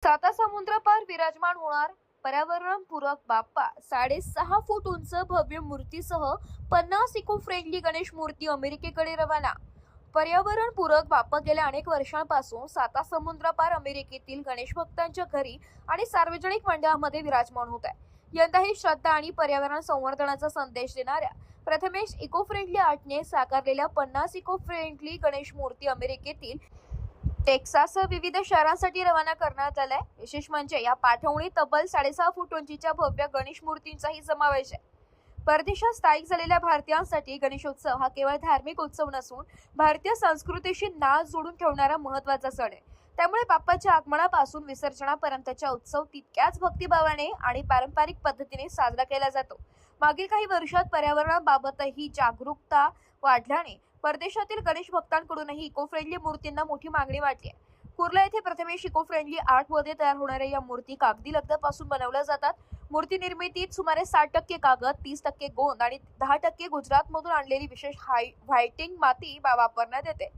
साता समुद्रपार विराजमान होणार पर्यावरणपूरक बाप्पा 6.5 फूट उंच भव्य मूर्तीसह 50 इको फ्रेंडली गणेश मूर्ती अमेरिकेकडे रवाना. पर्यावरणपूरक बाप्पा गेल्या अनेक वर्षांपासून साता समुद्रपार अमेरिकेतील गणेश भक्तांच्या घरी आणि सार्वजनिक मंडळामध्ये विराजमान होत आहे. यंदाही श्रद्धा आणि पर्यावरण संवर्धनाचा संदेश देणाऱ्या प्रथमेश इको फ्रेंडली आर्टने साकारलेल्या 50 इको फ्रेंडली गणेश मूर्ती अमेरिकेतील टेक्साससह विविध शहरांसाठी रवाना करण्यात आलाय. विशेष म्हणजे या पाठवणीत तब्बल 6.5 फूट उंचीच्या भव्य गणेश मूर्तींचाही समावेश आहे. परदेशात स्थायिक झालेल्या भारतीयांसाठी गणेशोत्सव हा केवळ धार्मिक उत्सव नसून भारतीय संस्कृतीशी नाळ जोडून ठेवणारा महत्त्वाचा सण आहे. त्यामुळे बाप्पाच्या आगमनापासून विसर्जनापर्यंतचा उत्सव तितक्याच भक्तिभावाने आणि पारंपरिक पद्धतीने साजरा केला जातो. मागील काही वर्षात पर्यावरणाबाबतही जागरूकता वाढल्याने परदेशातील गणेश भक्तांकडूनही इको फ्रेंडली मूर्तींना मोठी मागणी वाढली आहे. कुर्ला येथे प्रथमेश इको फ्रेंडली आर्टमध्ये तयार होणाऱ्या या मूर्ती कागदी लगद्यापासून बनवल्या जातात. मूर्ती निर्मितीत सुमारे 60% कागद, 30% गोंद आणि 10% गुजरातमधून आणलेली विशेष व्हायटिंग माती वापरण्यात येते.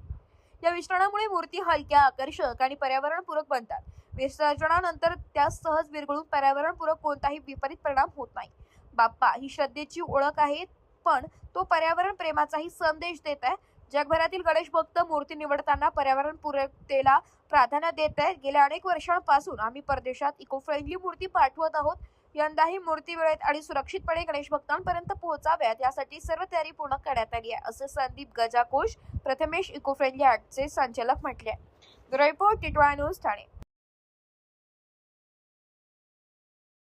या मिश्रणामुळे मूर्ती हलक्या, आकर्षक आणि पर्यावरणपूरक बनतात. विसर्जनानंतर त्या सहज विरघळून पर्यावरणपूरक कोणताही विपरीत परिणाम होत नाही. बाप्पा ही श्रद्धेची ओळख आहे, पण तो पर्यावरण प्रेमाचाही संदेश देत आहे. जगभरातील गणेश भक्त मूर्ती निवडताना पर्यावरणपूरकतेला प्राधान्य देत आहेत. गेल्या अनेक वर्षांपासून आम्ही परदेशात इको फ्रेंडली मूर्ती पाठवत आहोत. यंदाही मूर्ती वेळेत आणि सुरक्षितपणे गणेश भक्तांपर्यंत पोहोचाव्यात यासाठी सर्व तयारी पूर्ण करण्यात आली आहे, असं संदीप गजाकोश, प्रथमेश इको फ्रेंडली आर्टचे संचालक म्हटले. रिपोर्ट टी20 न्यूज ठाणे.